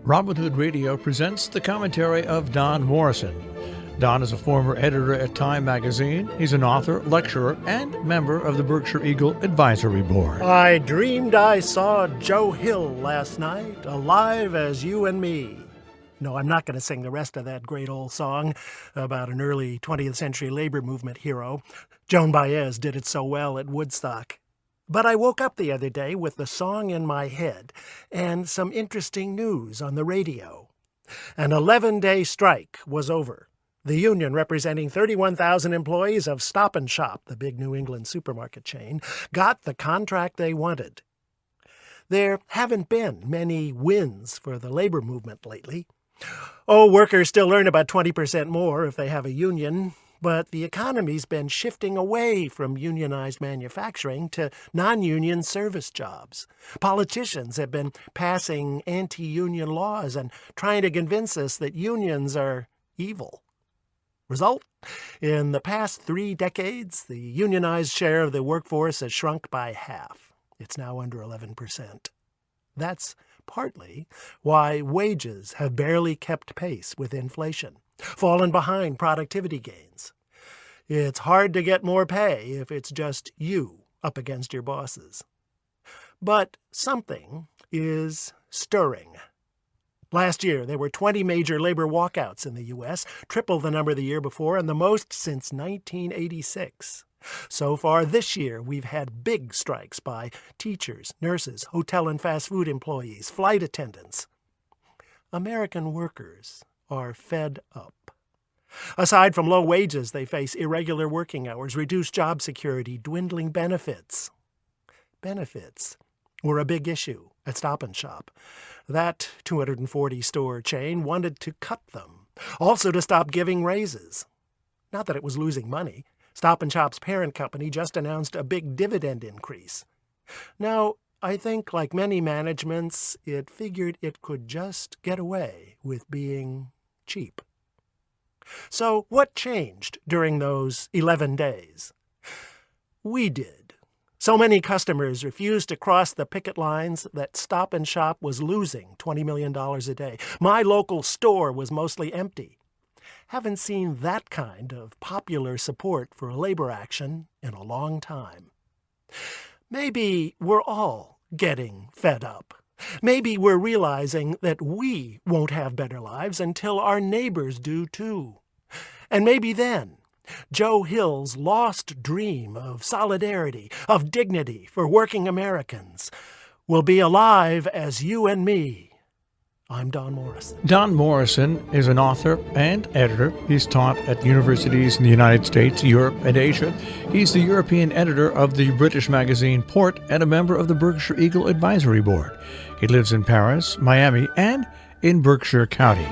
Robin Hood Radio presents the commentary of Don Morrison. Don is a former editor at Time magazine. He's an author, lecturer, and member of the Berkshire Eagle Advisory Board. I dreamed I saw Joe Hill last night, alive as you and me. No, I'm not going to sing the rest of that great old song about an early 20th century labor movement hero. Joan Baez did it so well at Woodstock. But I woke up the other day with the song in my head and some interesting news on the radio. An 11-day strike was over. The union, representing 31,000 employees of Stop & Shop, the big New England supermarket chain, got the contract they wanted. There haven't been many wins for the labor movement lately. Workers still earn about 20% more if they have a union, but the economy's been shifting away from unionized manufacturing to non-union service jobs. Politicians have been passing anti-union laws and trying to convince us that unions are evil. Result? In the past 3 decades, the unionized share of the workforce has shrunk by half. It's now under 11%. That's partly why wages have barely kept pace with inflation, fallen behind productivity gains. It's hard to get more pay if it's just you up against your bosses. But something is stirring. Last year, there were 20 major labor walkouts in the U.S., triple the number the year before, and the most since 1986. So far this year, we've had big strikes by teachers, nurses, hotel and fast food employees, flight attendants. American workers are fed up. Aside from low wages, they face irregular working hours, reduced job security, dwindling benefits. Benefits were a big issue at Stop & Shop. That 240-store chain wanted to cut them, also to stop giving raises. Not that it was losing money. Stop & Shop's parent company just announced a big dividend increase. Now, I think, like many managements, it figured it could just get away with being cheap. So what changed during those 11 days? We did. So many customers refused to cross the picket lines that Stop & Shop was losing $20 million a day. My local store was mostly empty. Haven't seen that kind of popular support for a labor action in a long time. Maybe we're all getting fed up. Maybe we're realizing that we won't have better lives until our neighbors do too. And maybe then, Joe Hill's lost dream of solidarity, of dignity for working Americans, will be alive as you and me. I'm Don Morrison. Don Morrison is an author and editor. He's taught at universities in the United States, Europe, and Asia. He's the European editor of the British magazine Port and a member of the Berkshire Eagle Advisory Board. He lives in Paris, Miami, and in Berkshire County.